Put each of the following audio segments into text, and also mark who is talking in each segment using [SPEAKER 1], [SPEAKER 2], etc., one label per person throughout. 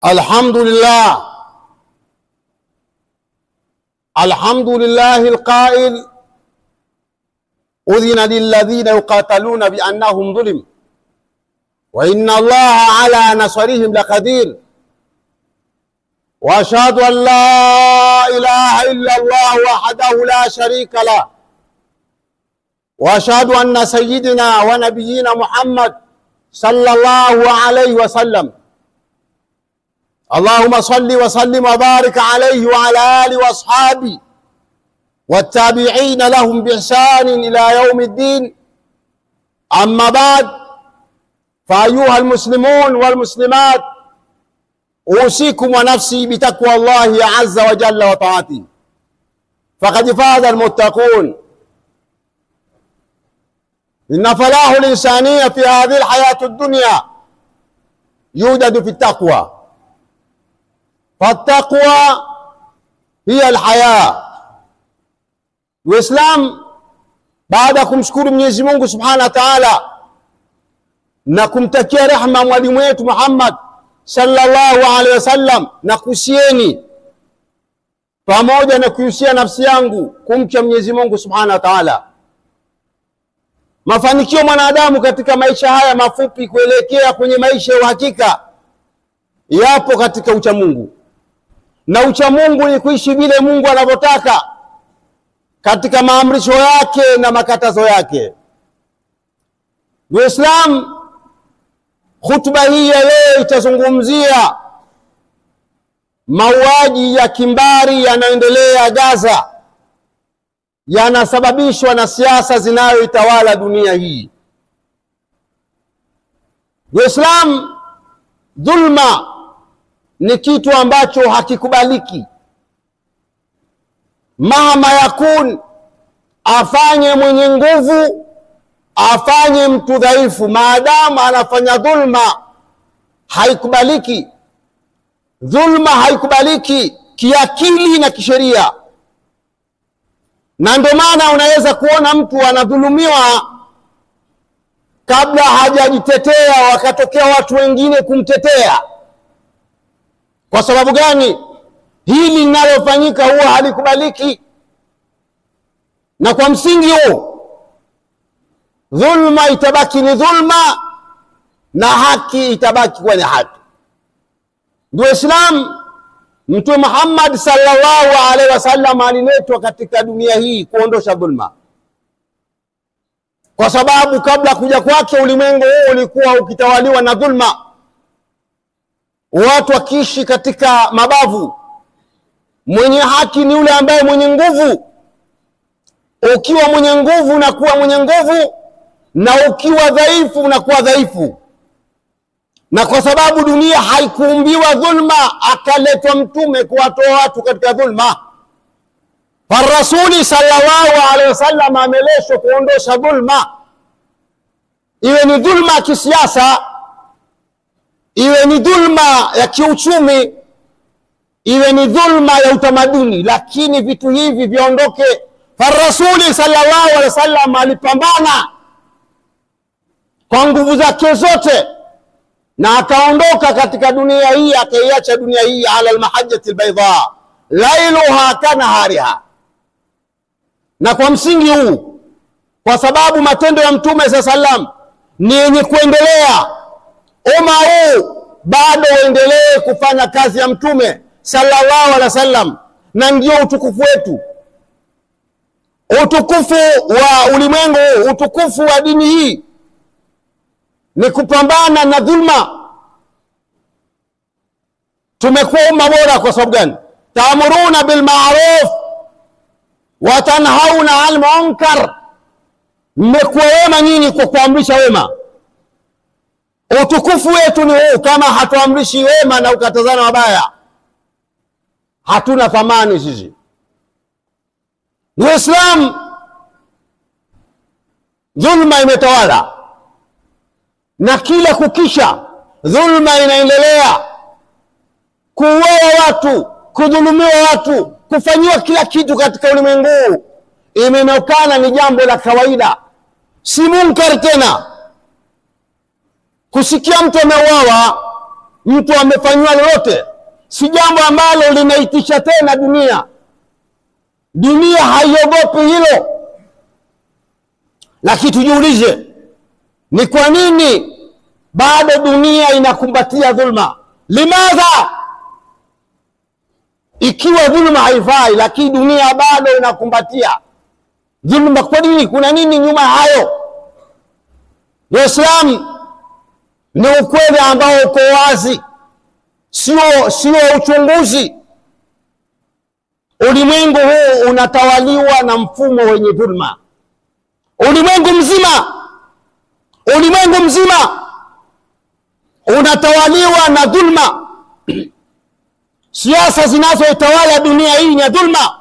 [SPEAKER 1] الحمد لله القائل أذن للذين يقاتلون بأنهم ظلم وإن الله على نصرهم لقدير وأشهد أن لا إله إلا الله وحده لا شريك له وأشهد أن سيدنا ونبينا محمد صلى الله عليه وسلم اللهم صل وسلم وبارك عليه وعلى آله وأصحابه والتابعين لهم بإحسان إلى يوم الدين. أما بعد، فأيها المسلمون والمسلمات، أوصيكم ونفسي بتقوى الله عز وجل وطاعته، فقد فاز المتقون. إن فلاح الإنسانية في هذه الحياة الدنيا يوجد في التقوى، فالتقوى هي الحياة. Uislamu, baada ya kumshukuru Mwenyezi Mungu Subhanahu wa Ta'ala na kumtakia rehema mwalimu wetu Muhammad sallallahu alaihi wasallam, na kusieni pamoja na kuhusia nafsi yangu kumcha Mwenyezi Mungu Subhanahu wa Ta'ala. Mafanikio mwanadamu katika maisha haya mafupi kuelekea kwenye maisha ya uhakika yapo katika ucha Mungu, na ucha Mungu ni kuishi vile Mungu anavyotaka katika maamrisho yake na makatazo yake. Uislamu, hutuba hii ya leo itazungumzia mauaji ya kimbari yanayoendelea Gaza, yanasababishwa na siasa zinayoitawala dunia hii. Uislamu, dhulma ni kitu ambacho hakikubaliki. Mahama yakun, afanye mwenye nguvu, afanye mtu dhaifu, maadamu anafanya dhulma, haikubaliki. Dhulma haikubaliki kiakili na kisheria, na ndio maana unaweza kuona mtu anadhulumiwa kabla hajajitetea, wakatokea watu wengine kumtetea. Kwa sababu gani? Hili linalofanyika huwa halikubaliki. Na kwa msingi huo, dhulma itabaki ni dhulma na haki itabaki kuwa ni haki. Ndio Islam, Mtume Muhammad sallallahu alaihi wasallam aliletwa katika dunia hii kuondosha dhulma, kwa sababu kabla kuja kwake ulimwengu huu ulikuwa ukitawaliwa na dhulma, watu wakiishi katika mabavu. Mwenye haki ni yule ambaye mwenye nguvu. Ukiwa mwenye nguvu unakuwa mwenye nguvu, na ukiwa dhaifu unakuwa dhaifu. Na kwa sababu dunia haikuumbiwa dhulma, akaletwa mtume kuwatoa watu katika dhulma. Rasuli sallallahu alaihi wasallam ameleshwa kuondosha dhulma, iwe ni dhulma ya kisiasa, iwe ni dhulma ya kiuchumi, iwe ni dhulma ya utamaduni, lakini vitu hivi viondoke. Rasuli sallallahu alaihi wasallam alipambana kwa nguvu zake zote, na akaondoka katika dunia hii, akaiacha dunia hii ala almahajjati albayda lailuha kanahariha. Na kwa msingi huu, kwa sababu matendo ya mtume sallallahu alaihi wasallam ni yenye kuendelea, umma huu bado uendelee kufanya kazi ya mtume sallallahu alaihi wasallam, na ndio utukufu wetu, utukufu wa ulimwengu, utukufu wa dini hii ni kupambana na dhulma. Tumekuwa umma bora kwa sababu gani? Ta'muruna bil ma'ruf wa tanhauna 'anil munkar. Mmekuwa wema nyinyi kwa kuamrisha wema. Utukufu wetu ni huu. Kama hatuamrishi wema na ukatazana mabaya, hatuna thamani sisi. Uislamu, dhulma imetawala, na kila kukisha dhulma inaendelea. Kuua watu, kudhulumiwa watu, kufanyiwa kila kitu katika ulimwengu imeonekana ni jambo la kawaida, si munkar tena. Kusikia mtu ameuawa mtu amefanywa lolote, si jambo ambalo linaitisha tena dunia. Dunia haiogopi hilo. Lakini tujiulize, ni kwa nini bado dunia inakumbatia dhulma? Limadha? Ikiwa dhulma haifai, lakini dunia bado inakumbatia dhulma, kwa nini? Kuna nini nyuma hayo? Uislamu ni ukweli ambao uko wazi, sio uchunguzi. Ulimwengu huu unatawaliwa na mfumo wenye dhulma. Ulimwengu mzima unatawaliwa na dhulma. Siasa zinazotawala dunia hii ni dhulma.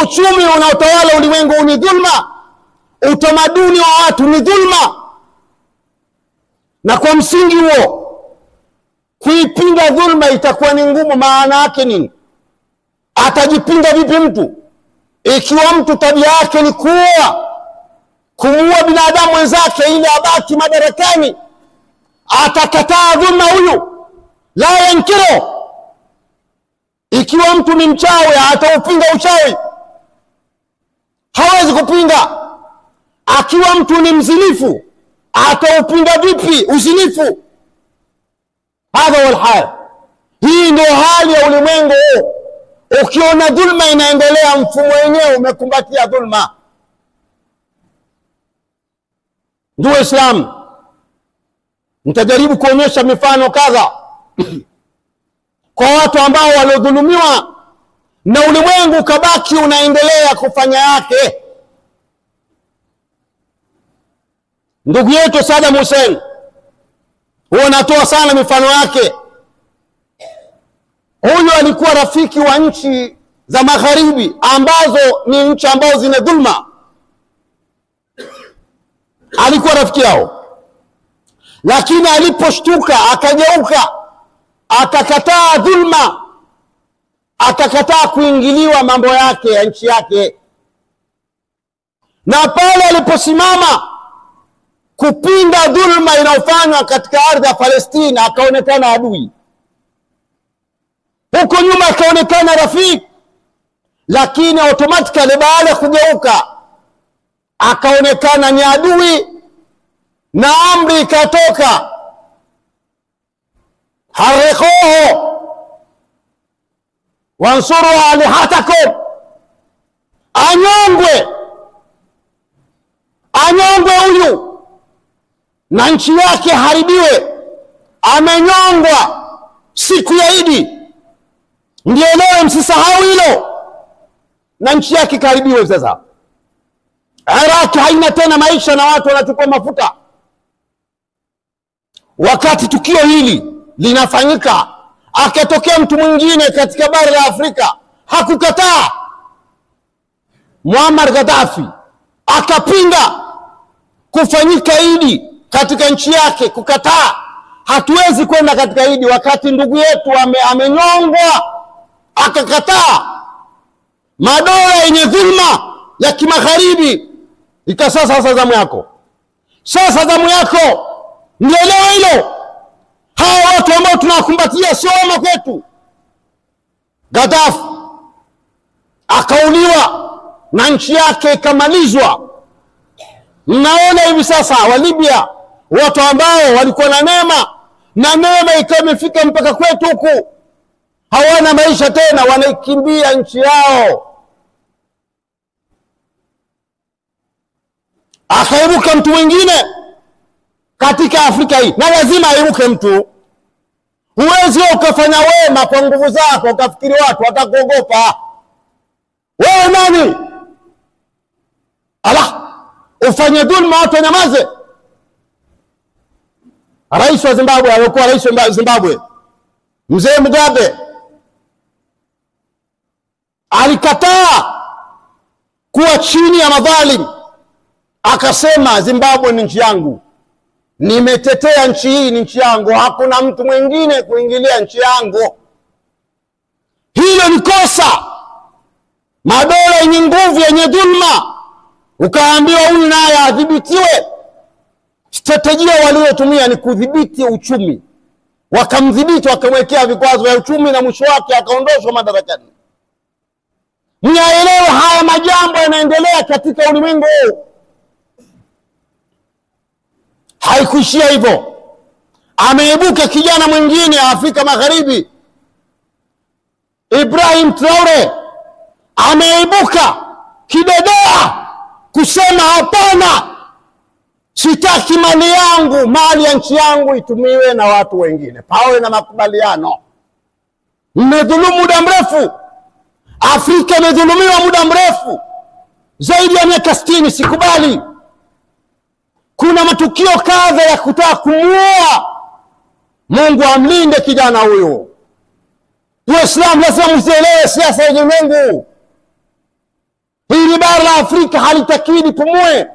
[SPEAKER 1] Uchumi unaotawala ulimwengu ni dhulma. Utamaduni wa watu ni dhulma. Na kwa msingi huo, kuipinga dhulma itakuwa ni ngumu. Maana yake nini? Atajipinga vipi mtu ikiwa mtu tabia yake ni kumuua binadamu wenzake ili abaki madarakani? Atakataa dhulma huyu? La yankiro. Ikiwa mtu ni mchawi, ataupinga uchawi? Hawezi kupinga. Akiwa mtu ni mzinifu, ataupinga vipi uzinifu? Hadha wal hal. Hii ndio hali ya ulimwengu. Ukiona dhulma inaendelea, mfumo wenyewe umekumbatia dhulma. Ndio Islam. Nitajaribu kuonyesha mifano kadha kwa watu ambao waliodhulumiwa na ulimwengu kabaki unaendelea kufanya yake. Ndugu yetu Saddam Hussein, huwa natoa sana mifano yake. Huyu alikuwa rafiki wa nchi za magharibi ambazo ni nchi ambazo zina dhulma. Alikuwa rafiki yao, lakini aliposhtuka akageuka, akakataa dhulma, akakataa kuingiliwa mambo yake ya nchi yake. Na pale aliposimama kupinga dhulma inayofanywa katika ardhi ya Palestina, akaonekana adui. Huko nyuma akaonekana rafiki, lakini automatically baada ya kugeuka akaonekana ni adui, na amri ikatoka, harikuhu wansuru alihatakum, anyongwe huyu na nchi yake haribiwe. Amenyongwa siku ya Idi, ndio leo msisahau hilo, na nchi yake karibiwe. Sasa Iraq haina tena maisha na watu wanachukua mafuta. Wakati tukio hili linafanyika, akatokea mtu mwingine katika bara la Afrika, hakukataa. Muammar Gaddafi akapinga kufanyika Idi katika nchi yake, kukataa. Hatuwezi kwenda katika Idi wakati ndugu yetu amenyongwa, akakataa. Madola yenye dhulma ya kimagharibi sasa zamu yako. Sasa zamu yako. Nielewa hilo. Hawa watu ambao tunakumbatia sio wema kwetu. Gaddafi akauliwa na nchi yake ikamalizwa. Mnaona hivi sasa wa Libya, watu ambao walikuwa na neema, na neema ikawa imefika mpaka kwetu huku, hawana maisha tena, wanaikimbia nchi yao. Akaibuka mtu mwingine katika Afrika hii, na lazima aibuke mtu. Huwezi ukafanya wema kwa nguvu zako ukafikiri watu watakuogopa. Wewe nani? Ufanye dhulma watu wanyamaze? Rais wa Zimbabwe alikuwa rais wa Zimbabwe, Mzee Mugabe, alikataa kuwa chini ya madhalim. Akasema Zimbabwe ni nchi yangu, nimetetea nchi hii, ni nchi yangu, hakuna mtu mwingine kuingilia nchi yangu. Hilo ni kosa. Madola yenye nguvu, yenye dhulma, ukaambiwa huyu naye adhibitiwe. Strategia waliotumia ni kudhibiti uchumi, wakamdhibiti, wakamwekea vikwazo vya uchumi, na mwisho wake akaondoshwa madarakani. Mnaelewa haya majambo yanaendelea katika ulimwengu. Haikuishia hivyo, ameibuka kijana mwingine Afrika Magharibi, Ibrahim Traore, ameibuka kidedea kusema hapana, sitaki mali yangu, mali ya nchi yangu itumiwe na watu wengine, pawe na makubaliano. Mmedhulumu muda mrefu, Afrika imedhulumiwa muda mrefu, zaidi ya miaka 60, sikubali. Kuna matukio kadha ya kutaka kumuua. Mungu amlinde kijana huyo. Waislamu lazima mzielewe siasa ya ulimwengu. Hili bara la Afrika halitakiwi lipumue,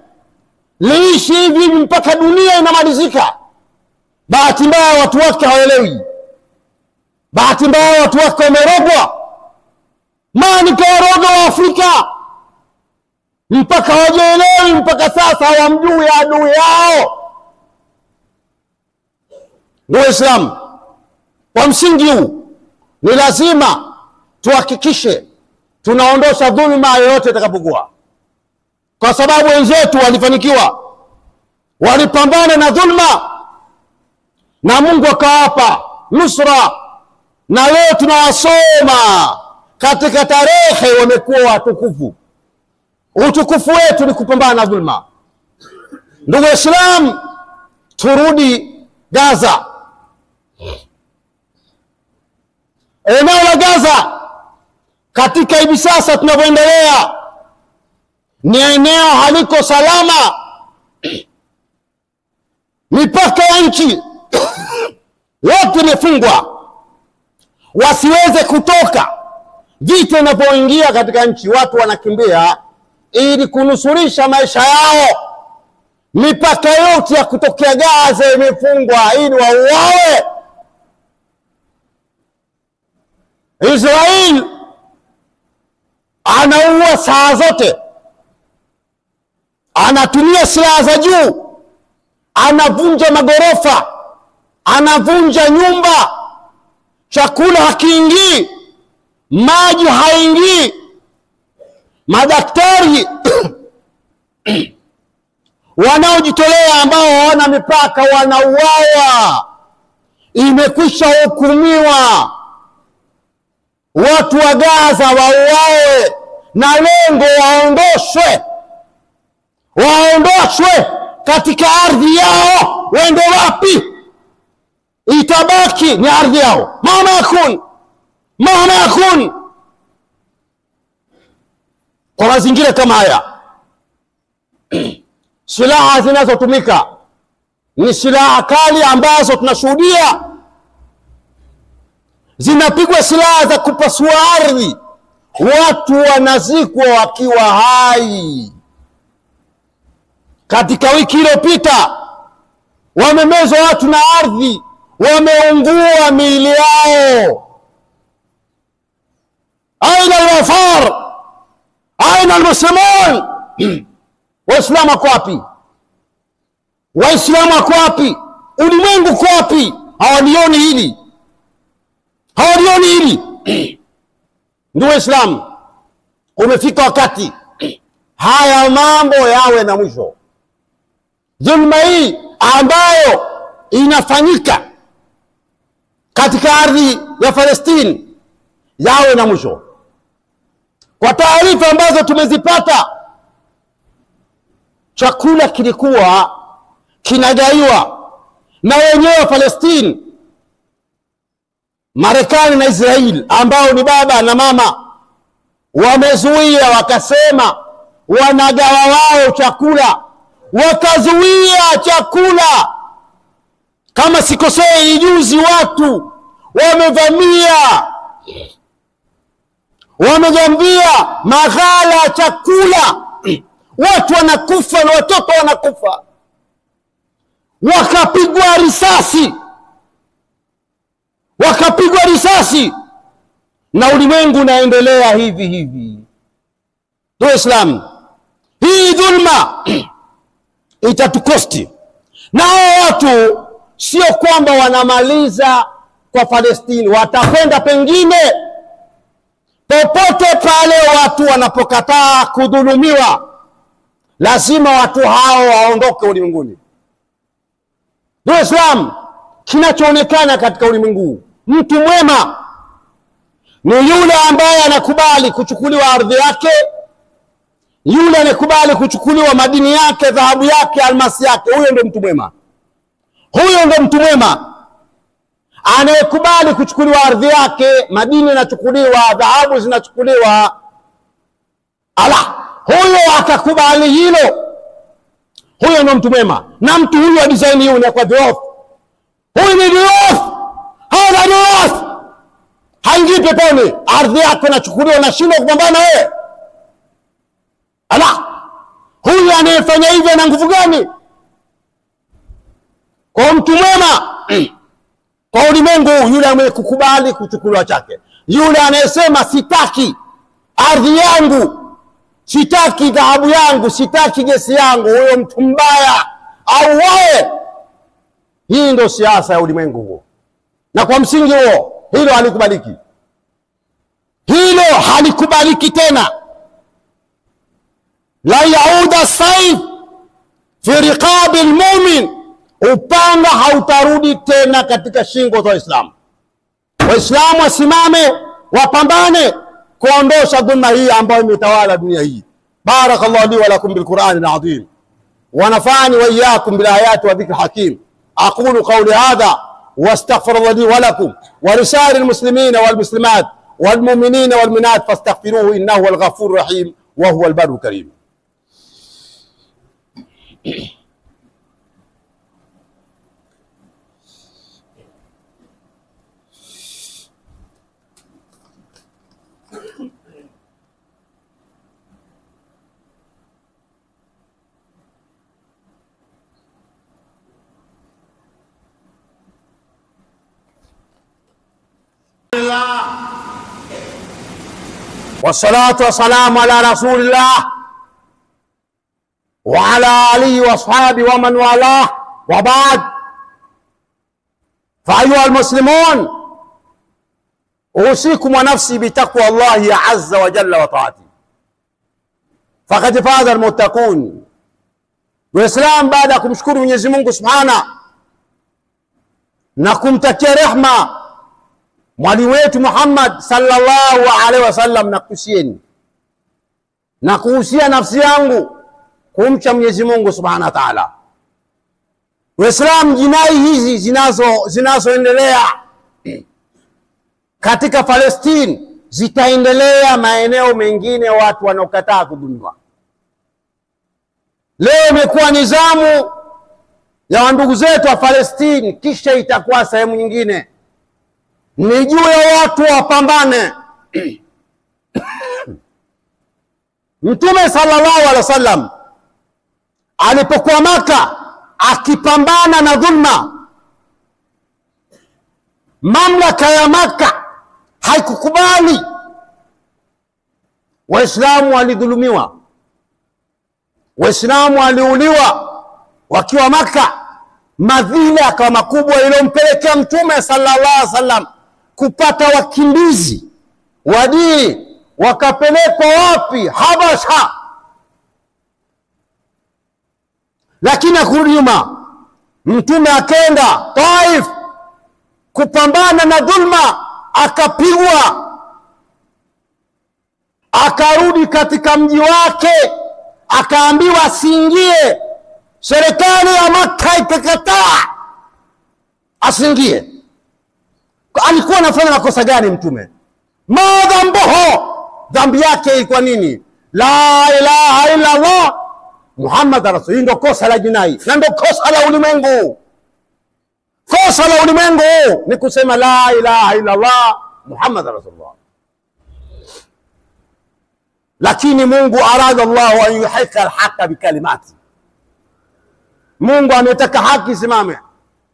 [SPEAKER 1] liishi hivi mpaka dunia inamalizika. Bahati mbaya watu wake hawaelewi. Bahati mbaya watu wake wamerogwa. Mani kawaroga wa Afrika mpaka hawajielewi, mpaka sasa hawamjui adui yao. Waislamu, kwa msingi huu ni lazima tuhakikishe tunaondosha dhulma yoyote itakapokuwa, kwa sababu wenzetu walifanikiwa, walipambana na dhulma na Mungu akawapa nusra, na leo tunawasoma katika tarehe wamekuwa watukufu. Utukufu wetu ni kupambana na dhulma. Ndugu Waislamu, turudi Gaza. Eneo la Gaza katika hivi sasa tunavyoendelea ni eneo haliko salama. Mipaka ya nchi yote imefungwa, wasiweze kutoka. Vita inapoingia katika nchi, watu wanakimbia ili kunusurisha maisha yao. Mipaka yote ya kutokea Gaza imefungwa ili wauawe. Israeli anaua saa zote, anatumia silaha za juu, anavunja magorofa, anavunja nyumba, chakula hakiingii, maji haingii, madaktari wanaojitolea ambao hawana mipaka wanauawa. Imekwisha hukumiwa watu wa Gaza wauawe, na lengo waondoshwe katika ardhi yao. Wende wapi? Itabaki ni ardhi yao. Maana yakun kwa mazingira kama haya. Silaha zinazotumika ni silaha kali ambazo tunashuhudia zinapigwa, silaha za kupasua ardhi, watu wanazikwa wakiwa hai. Katika wiki iliyopita wamemezwa watu na ardhi, wameungua miili yao. Aina al-wafar, aina al-muslimun. Waislamu wako wapi? Waislamu wako wapi? Ulimwengu uko wapi? Hawalioni hili, hawalioni hili. Ndugu Waislamu, umefika wakati haya mambo yawe na mwisho. Dhulma hii ambayo inafanyika katika ardhi ya Palestine yawe na mwisho. Kwa taarifa ambazo tumezipata, chakula kilikuwa kinagaiwa na wenyewe wa Palestine. Marekani na Israeli ambao ni baba na mama wamezuia, wakasema wanagawa wao chakula, wakazuia chakula. Kama sikosei, juzi watu wamejambia maghala ya chakula, watu wanakufa na watoto wanakufa, wakapigwa risasi, na ulimwengu unaendelea hivi hivi. Ndugu Islam, hii dhulma itatukosti, na watu sio kwamba wanamaliza kwa Palestina, watakwenda pengine. Popote pale watu wanapokataa kudhulumiwa, lazima watu hao waondoke ulimwenguni. Ndio Islam kinachoonekana katika ulimwengu. Mtu mwema ni yule ambaye anakubali kuchukuliwa ardhi yake, yule anakubali kuchukuliwa madini yake, dhahabu yake, almasi yake. Huyo ndio mtu mwema. Huyo ndio mtu mwema, anayekubali kuchukuliwa ardhi yake, madini yanachukuliwa, dhahabu zinachukuliwa. Huyo akakubali hilo, huyo ndio mtu mwema. Na mtu huyu wa design hiyo ni kwa dhoof. Huyu ni dhoof, hana dhoof, haingii peponi. Ardhi yake inachukuliwa na shida kupambana wewe. Huyu anayefanya hivyo ana nguvu gani? Kwa mtu mwema kwa ulimwengu, yule anayekubali kuchukuliwa chake, yule anayesema sitaki ardhi yangu, sitaki dhahabu yangu, sitaki gesi yangu, huyo mtu mbaya au wewe. Hii ndio siasa ya ulimwengu huo, na kwa msingi huo hilo halikubaliki. Hilo halikubaliki tena. La yauda saif fi riqabi almu'min, upanga hautarudi tena katika shingo za Waislamu. Waislamu wasimame, wapambane kuondosha dhulma hii ambayo imetawala dunia hii. Barakallahu li wa lakum bil Qur'an al-azim wa nafa'ani wa iyyakum bil ayati wa dhikr hakim. aqulu qawli hadha wastaghfirullaha li wa lakum wa lisa'iril muslimina wal muslimat wal mu'minina wal mu'minat fastaghfiruhu innahu huwal ghafurur rahim wa huwal barrul karim. والصلاة والسلام على رسول الله وعلى آله وأصحابه ومن والاه وبعد. فأيها المسلمون، أوصيكم ونفسي بتقوى الله عز وجل وطاعته، فقد فاز المتقون. وإسلام بعد kumshukuru Mwenyezi Mungu Subhana na kumtakia rehma mwalimu wetu Muhammad sallallahu alaihi wasallam, na kuhusieni na kuhusia nafsi yangu kumcha Mwenyezi Mungu Subhanahu wa Ta'ala. Waislamu, jinai hizi zinazoendelea katika Palestina zitaendelea maeneo mengine watu wanaokataa kudhulumiwa. Leo imekuwa nizamu ya ndugu zetu wa Palestina, kisha itakuwa sehemu nyingine. Ni juu ya watu wapambane. Mtume sallallahu alaihi wasallam alipokuwa Maka akipambana na dhulma, mamlaka ya Maka haikukubali. Waislamu walidhulumiwa, Waislamu waliuliwa wakiwa Maka. Madhila akawa makubwa iliyompelekea Mtume sallallahu alaihi wasallam kupata wakimbizi wa dini, wakapelekwa wapi? Habasha. Lakini akurudi nyuma, Mtume akenda Taif kupambana na dhulma, akapigwa, akarudi katika mji wake, akaambiwa asiingie. Serikali ya Maka ikakataa asiingie. Alikuwa anafanya makosa gani Mtume? Madhambuhu, dhambi yake ilikuwa nini? La ilaha illa Allah Muhammad rasul. Ndio kosa la jinai na ndio kosa la ulimwengu. Kosa la ulimwengu ni kusema la ilaha illa Allah Muhammad rasulullah. Lakini Mungu arada Allah an yuhaqqa al-haqqa bi kalimati. Mungu ametaka haki simame,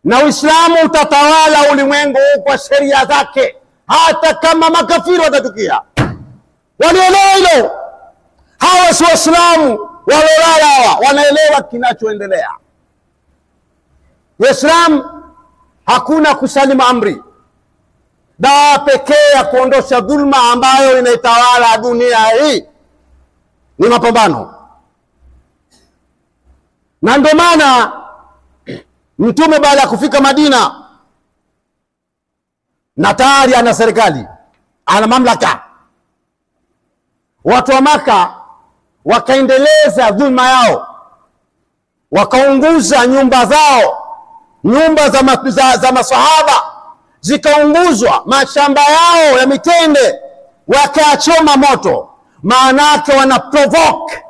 [SPEAKER 1] na Uislamu utatawala ulimwengu kwa sheria zake, hata kama makafiri watatukia. Walielewa hilo? Hawa si Waislamu walolala, wanaelewa kinachoendelea. Waislamu hakuna kusalimu amri. Dawa pekee ya kuondosha dhulma ambayo inaitawala dunia hii ni mapambano. Na ndio maana Mtume baada ya kufika Madina, na tayari ana serikali, ana mamlaka, watu wa Maka wakaendeleza dhulma yao, wakaunguza nyumba zao, nyumba za masahaba zikaunguzwa, mashamba yao ya mitende wakachoma moto. Maana yake wana provoke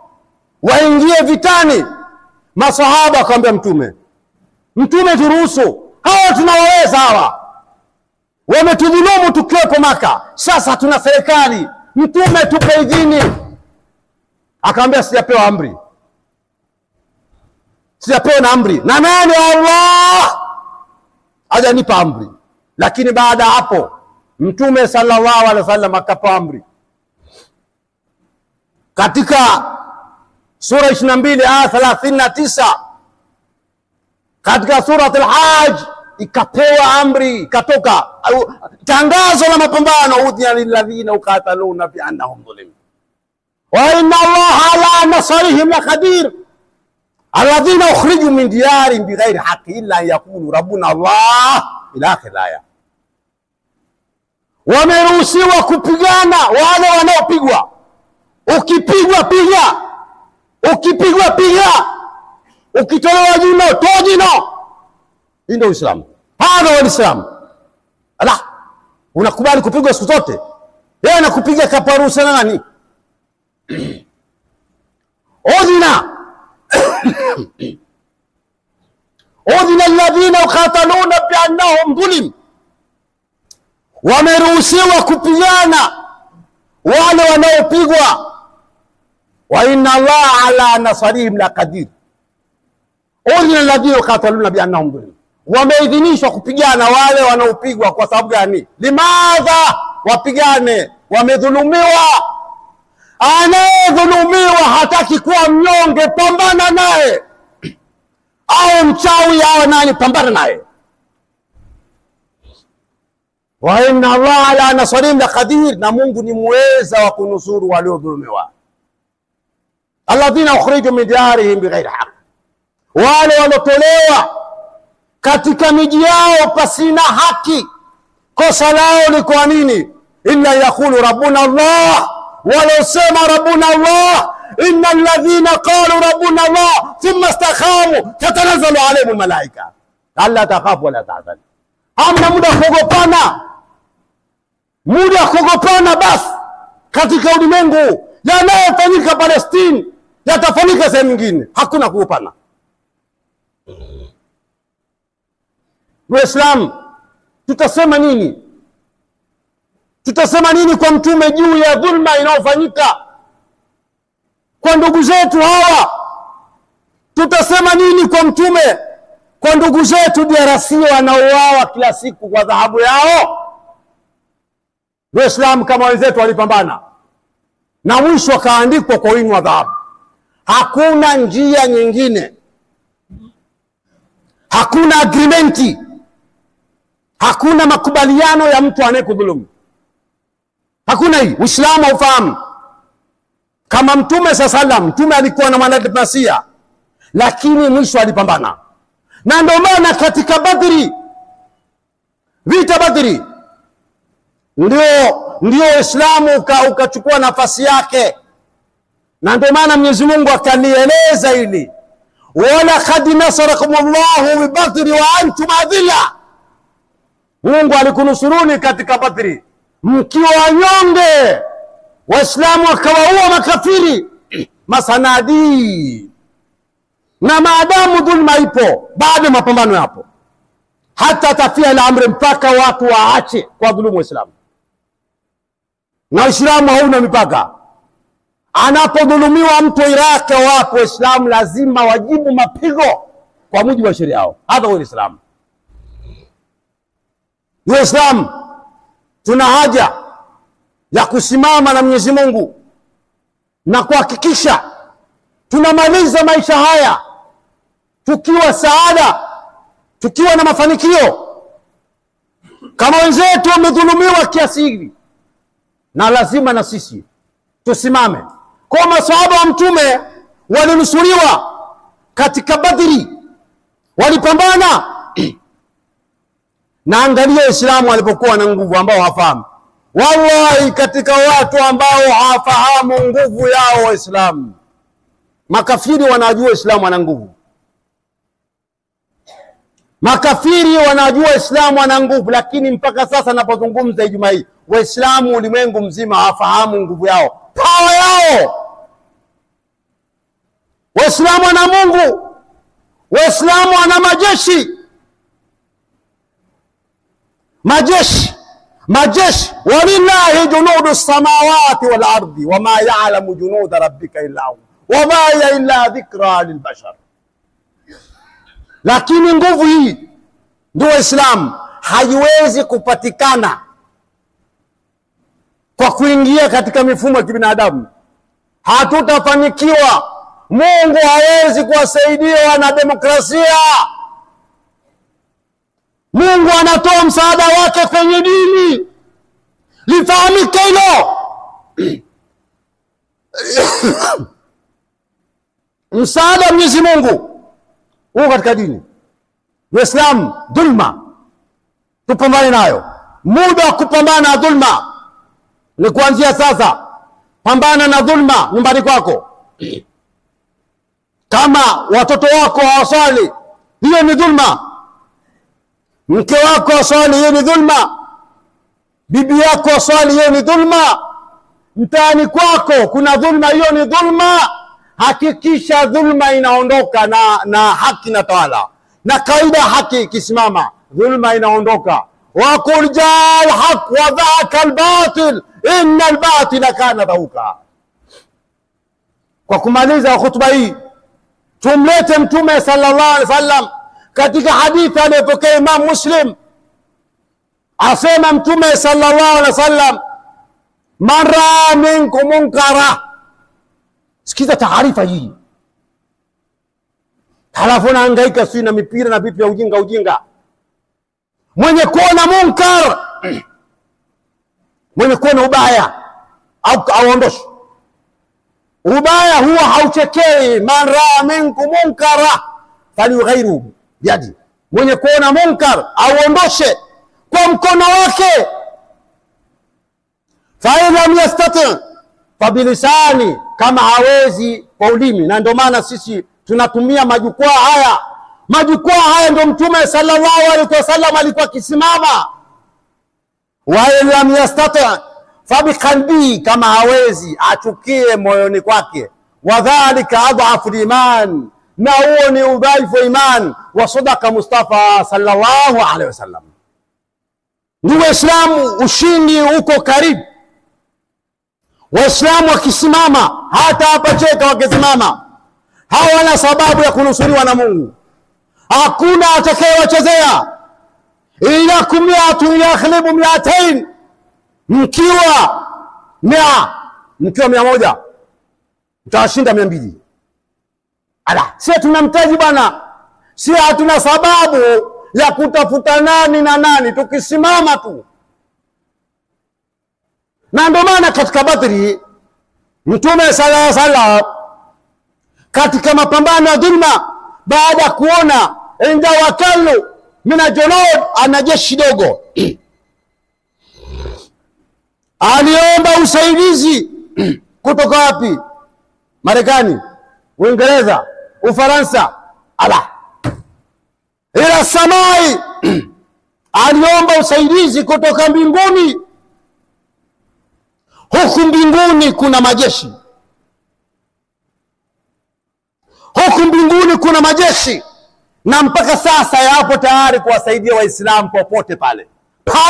[SPEAKER 1] waingie vitani. Masahaba wakamwambia Mtume, turuhusu, hawa tunawaweza, hawa wametudhulumu tukiwepo Maka, sasa tuna serikali, Mtume tupe idhini. Akamwambia sijapewa amri, sijapewa na amri, na nani? Allah hajanipa amri. Lakini baada hapo Mtume sallallahu alaihi wasallam akapa amri katika sura 22 aya 39, katika sura al-Hajj ikapewa amri, ikatoka tangazo la mapambano, udhiya lilladhina uqataluna bi annahum zulimu wa inna Allaha ala nasrihim laqadir alladhina ukhriju min diyarihim bighairi haqqin illa an yaqulu rabbuna Allah ila akhir aya. Wameruhusiwa kupigana wale wanaopigwa. Ukipigwa piga, ukipigwa piga, ukitolewa jino toa jino. Hii ndio Uislamu. Hadha wa Uislamu. Ala, unakubali kupigwa siku zote? Yeye anakupiga kaparusa na nani? Udhina udhina alladhina yuqataluna bi annahum dhulim, wameruhusiwa kupigana wale wanaopigwa. Wa inna Allah ala nasrihim laqadir. Udhina alladhina yuqataluna bi annahum dhulim, wameidhinishwa kupigana wale wanaopigwa. Kwa sababu gani? Limadha wapigane? Wamedhulumiwa. Anayedhulumiwa hataki kuwa mnyonge, pambana naye. Au mchawi au nani, pambana naye. Wa inna Allah ala nasrihim laqadir, na Mungu ni muweza wa kunusuru waliodhulumiwa. Alladhina ukhriju min diyarihim bighairi haqq, wale walotolewa katika miji yao pasina haki. Kosa lao ni kwa nini? Illa yaqulu rabbuna Allah, walosema rabbuna Allah, inna alladhina qalu rabbuna Allah thumma istakhamu tatanazzalu alayhim malaika alla takhafu wala tahzan. Hamna muda kuogopana, muda kuogopana basi. Katika ulimwengu yanayofanyika Palestina yatafanyika sehemu nyingine, hakuna kuogopana. Waislamu, tutasema nini? Tutasema nini kwa Mtume juu ya dhulma inayofanyika kwa ndugu zetu hawa? Tutasema nini kwa Mtume kwa ndugu zetu DRC wanaouawa kila siku kwa dhahabu yao? Waislamu kama wenzetu walipambana na mwisho kaandikwa kwa wino wa dhahabu. Hakuna njia nyingine, hakuna agreementi, hakuna makubaliano ya mtu anayekudhulumu. Hakuna hii. Uislamu haufahamu. Kama Mtume sallam, Mtume alikuwa na mwanadiplomasia, lakini mwisho alipambana. Na ndio maana katika Badri, vita Badri, ndio Uislamu ukachukua nafasi yake. Na ndio maana Mwenyezi Mungu akalieleza hili, wala qad nasarakumullahu bi Badri wa antum adilla, Mungu alikunusuruni katika Badri mkiwa wanyonge. Waislamu wakawaua makafiri masanadi. Na maadamu dhulma ipo, bado mapambano yapo, hata tafia la amri, mpaka watu waache kwa dhulumu Waislamu. Na Uislamu hauna mipaka. Anapodhulumiwa mtu Iraq, wapo Waislamu lazima wajibu mapigo kwa mujibu wa sheria yao. Hata wa Uislamu. Waislamu tuna haja ya kusimama na Mwenyezi Mungu na kuhakikisha tunamaliza maisha haya tukiwa saada, tukiwa na mafanikio, Kama wenzetu wamedhulumiwa kiasi hiki, na lazima na sisi tusimame. Kwa maswahaba wa Mtume walinusuriwa katika Badri, walipambana. Na angalia Uislamu walipokuwa na nguvu, ambao hawafahamu. Wallahi, katika watu ambao hawafahamu nguvu yao Waislamu, makafiri wanajua Uislamu ana nguvu. Makafiri wanajua Uislamu ana nguvu, lakini mpaka sasa napozungumza Ijumaa hii, Waislamu ulimwengu mzima hawafahamu nguvu yao, power yao. Waislamu wana Mungu, Waislamu wana majeshi. Walillahi junudu samawati wal ardi wama ya'lamu junuda rabbika illa hu wama hiya illa dhikra lilbashar. Lakini nguvu hii ndio Waislamu haiwezi kupatikana kwa kuingia katika mifumo ya kibinadamu. Hatutafanikiwa. Mungu hawezi kuwasaidia na demokrasia. Mungu anatoa msaada wake kwenye dini. Lifahamike hilo. Msaada wa Mwenyezi Mungu huko katika dini. Uislamu, dhulma tupambane nayo. Muda wa kupambana na dhulma ni kuanzia sasa. Pambana na dhulma nyumbani kwako. Kama watoto wako hawaswali, hiyo ni dhulma. Mke wako hawaswali, hiyo ni dhulma. Bibi yako hawaswali, hiyo ni dhulma. Mtaani kwako kuna dhulma, hiyo ni dhulma. Hakikisha dhulma inaondoka na haki na tawala. Na kaida haki ikisimama, dhulma inaondoka. Waqul jaa al-haq wa dhaaka al-batil inna al-batila kana dhahuka. Kwa kumaliza khutba hii, tumlete Mtume sallallahu alaihi wasallam katika hadithi aliyopokea Imam Muslim. Asema Mtume sallallahu alaihi wasallam, man raa minkum munkara. Sikiza taarifa hii. Halafu nahangaika sio na mipira na vitu vya ujinga. Mwenye kuona munkar, mwenye kuona ubaya au ondoshe ubaya, huwa hauchekei. Man raa minkum munkara falyughayyiru biyadi. Mwenye kuona munkar auondoshe kwa mkono wake. Fa in lam yastati fabilisani, kama hawezi kwa ulimi. Na ndio maana sisi tunatumia majukwaa haya. Majukwaa haya ndio Mtume sallallahu alaihi wasallam alikuwa kisimama. Wa in lam yastati fabiqalbi, kama hawezi achukie moyoni kwake. Wadhalika adhafu iman, na huo ni udhaifu iman. Wa sadaqa Mustafa sallallahu alaihi wasallam. Ndio Waislamu, ushindi uko karibu. Waislamu wakisimama, hata hapa Cheka wakisimama, hawana sababu ya kunusuriwa na Mungu. Hakuna atakayewachezea. Ilakum mi'atun yakhlibu 200, mkiwa 100 mtawashinda 200. Ala, sisi tunamtaji bwana. Sisi hatuna sababu ya kutafuta nani na nani, tukisimama tu. Na ndio maana katika Badri Mtume sallallahu alaihi wasallam katika mapambano ya dhulma, baada ya kuona inda wakalu mina junud, ana jeshi dogo, aliomba usaidizi kutoka wapi? Marekani, Uingereza, Ufaransa, ila samai. Aliomba usaidizi kutoka mbinguni. Huku mbinguni kuna majeshi. Huku mbinguni kuna majeshi, na mpaka sasa yapo tayari kuwasaidia Waislamu popote pale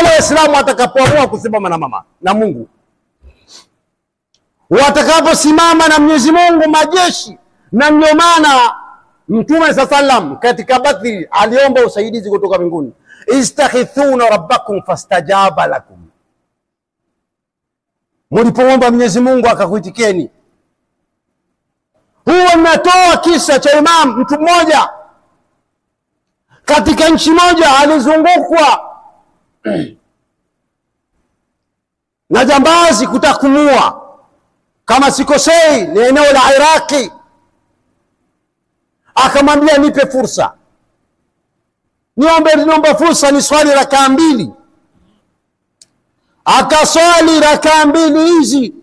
[SPEAKER 1] Waislamu watakapoamua kusimama na Mungu, watakaposimama na Mwenyezi Mungu, majeshi. Na ndio maana Mtume sallam katika Badri aliomba usaidizi kutoka mbinguni. Istaghithuna rabbakum fastajaba lakum. Mlipoomba Mwenyezi Mungu akakuitikeni. Huwa natoa kisa cha Imam, mtu mmoja katika nchi moja alizungukwa na jambazi kutakumua, kama sikosei ni eneo la Iraki. Akamwambia nipe fursa, niombe fursa ni swali rakaa 2. Akaswali rakaa 2 hizi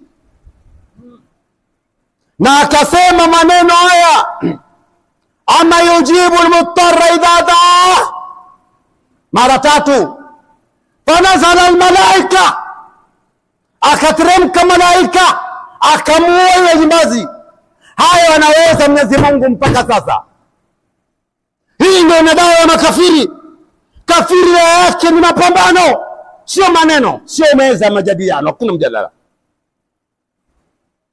[SPEAKER 1] na akasema maneno haya, ama yujibu almuttarra idha daa, mara 3. Fanazala almalaika, akateremka malaika akamuua yule jambazi. Hayo anaweza Mwenyezi Mungu mpaka sasa. Hii ndio dawa ya makafiri. Kafiri yake ni mapambano, sio maneno, sio meza majadiliano, hakuna mjadala.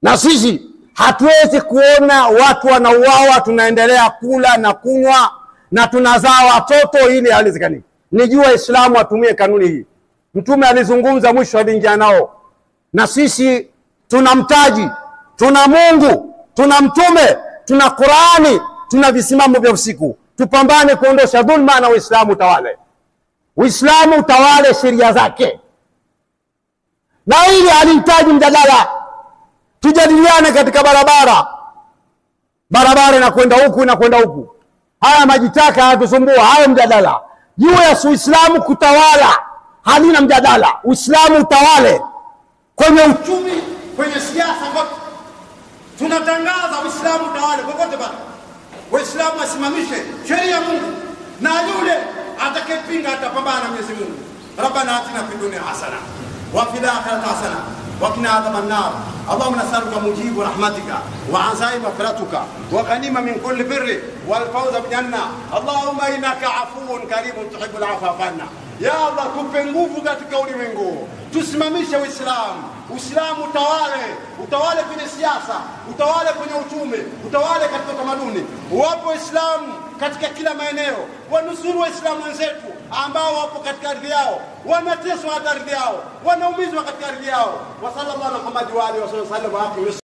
[SPEAKER 1] Na sisi hatuwezi kuona watu wanauawa tunaendelea kula na kunywa na tunazaa watoto ili halizikani. Nijua Islamu atumie kanuni hii. Mtume alizungumza mwisho aliingia nao. Na sisi tuna mtaji, tuna Mungu, tuna mtume, tuna Qur'ani, tuna visimamo vya usiku. Tupambane kuondosha dhulma na Uislamu utawale. Uislamu utawale sheria zake. Na hili halihitaji mjadala. Tujadiliane katika barabara na kwenda huku na kwenda huku. Haya majitaka hayatusumbua, haya mjadala. Juu ya Uislamu kutawala halina mjadala. Uislamu utawale kwenye uchumi, kwenye siasa kote. Tunatangaza Uislamu utawale kokote bana. Waislamu wasimamishe sheria ya Mungu, na yule atakayepinga atapambana na Mwenyezi Mungu. Rabbana atina fid dunya hasana wa fil akhirati hasana wa qina adhaban nar. Allahumma nas'aluka mujibu rahmatika wa azai maghfiratuka wa ghanima min kulli birri wal fawza bil janna. Allahumma innaka afuwun karimun tuhibbul afwa fa'na. Ya Allah, tupe nguvu katika ulimwengu, tusimamishe Uislamu. Uislamu utawale kwenye siasa, utawale kwenye uchumi, utawale katika utamaduni. Wapo Waislamu katika kila maeneo, wanusuru Waislamu wenzetu ambao wapo katika ardhi yao, wanateswa katika ardhi yao, wanaumizwa katika ardhi yao. Wa sallallahu alaihi wa sallam wa alihi wa sallam.